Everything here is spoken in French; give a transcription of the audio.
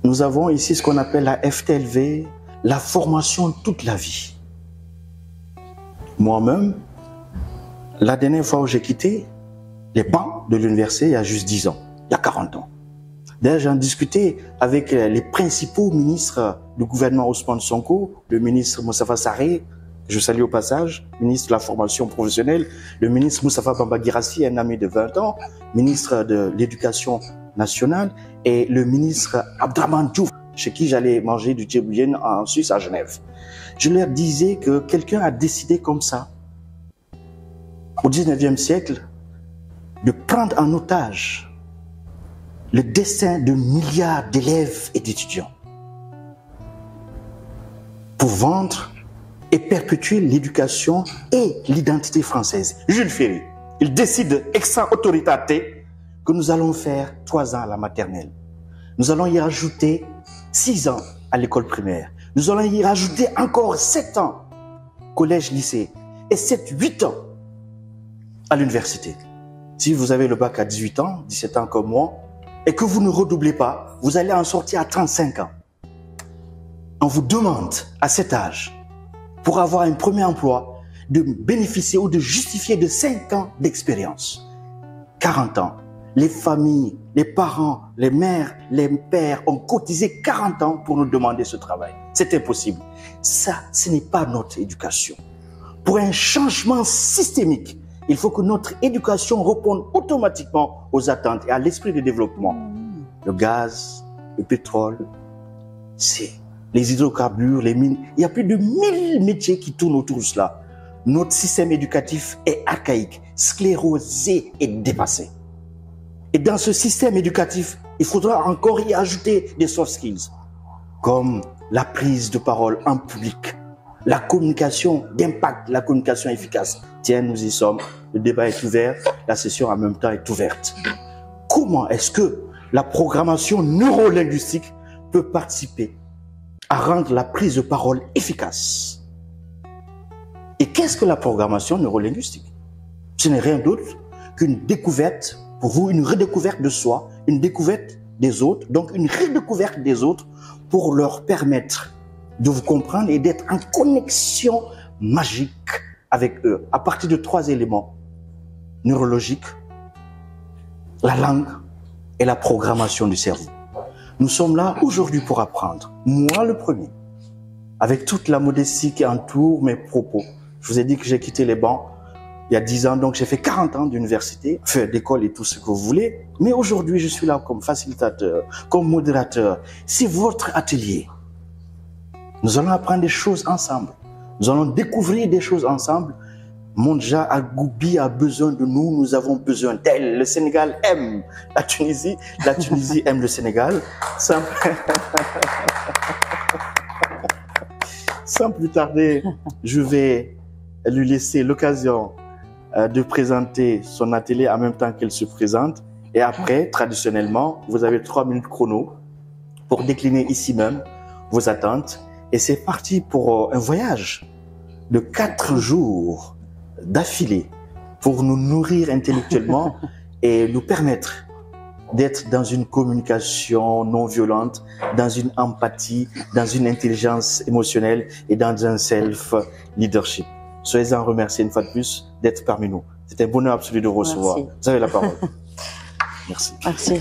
nous avons ici ce qu'on appelle la FTLV, la formation toute la vie. Moi-même, la dernière fois où j'ai quitté les bancs de l'université, il y a juste 10 ans, il y a 40 ans. D'ailleurs, j'en discutais avec les principaux ministres du gouvernement Ousmane Sonko, le ministre Moustapha Sarré, que je salue au passage, ministre de la formation professionnelle, le ministre Moustapha Bamba Guirassy, un ami de 20 ans, ministre de l'Éducation nationale, et le ministre Abdrahmane Diouf, chez qui j'allais manger du djebouyen en Suisse, à Genève. Je leur disais que quelqu'un a décidé comme ça, au 19e siècle, de prendre en otage le destin de milliards d'élèves et d'étudiants pour vendre et perpétuer l'éducation et l'identité française. Jules Ferry, il décide extra autorité que nous allons faire 3 ans à la maternelle. Nous allons y rajouter 6 ans à l'école primaire. Nous allons y rajouter encore 7 ans collège, lycée et 7-8 ans à l'université. Si vous avez le bac à 18 ans, 17 ans comme moi, et que vous ne redoublez pas, vous allez en sortir à 35 ans. On vous demande à cet âge, pour avoir un premier emploi, de bénéficier ou de justifier de 5 ans d'expérience. 40 ans. Les familles, les parents, les mères, les pères ont cotisé 40 ans pour nous demander ce travail. C'est impossible. Ça, ce n'est pas notre éducation. Pour un changement systémique, il faut que notre éducation réponde automatiquement aux attentes et à l'esprit de développement. Le gaz, le pétrole, c'est les hydrocarbures, les mines. Il y a plus de 1000 métiers qui tournent autour de cela. Notre système éducatif est archaïque, sclérosé et dépassé. Et dans ce système éducatif, il faudra encore y ajouter des soft skills, comme la prise de parole en public, la communication d'impact, la communication efficace. Tiens, nous y sommes. Le débat est ouvert, la session en même temps est ouverte. Comment est-ce que la programmation neurolinguistique peut participer à rendre la prise de parole efficace? Et qu'est-ce que la programmation neurolinguistique? Ce n'est rien d'autre qu'une découverte, pour vous, une redécouverte de soi, une découverte des autres, donc une redécouverte des autres pour leur permettre de vous comprendre et d'être en connexion magique avec eux, à partir de 3 éléments neurologiques, la langue et la programmation du cerveau. Nous sommes là aujourd'hui pour apprendre, moi le premier, avec toute la modestie qui entoure mes propos. Je vous ai dit que j'ai quitté les bancs il y a 10 ans, donc j'ai fait 40 ans d'université, d'école et tout ce que vous voulez. Mais aujourd'hui, je suis là comme facilitateur, comme modérateur. C'est votre atelier. Nous allons apprendre des choses ensemble. Nous allons découvrir des choses ensemble. Mondja Agoubi a besoin de nous, nous avons besoin d'elle. Le Sénégal aime la Tunisie aime le Sénégal. Sans plus tarder, je vais lui laisser l'occasion de présenter son atelier en même temps qu'elle se présente. Et après, traditionnellement, vous avez 3 minutes chrono pour décliner ici même vos attentes. Et c'est parti pour un voyage de 4 jours d'affilée pour nous nourrir intellectuellement et nous permettre d'être dans une communication non violente, dans une empathie, dans une intelligence émotionnelle et dans un self-leadership. Soyez-en remerciés une fois de plus d'être parmi nous. C'est un bonheur absolu de vous recevoir. Merci. Vous avez la parole. Merci. Merci.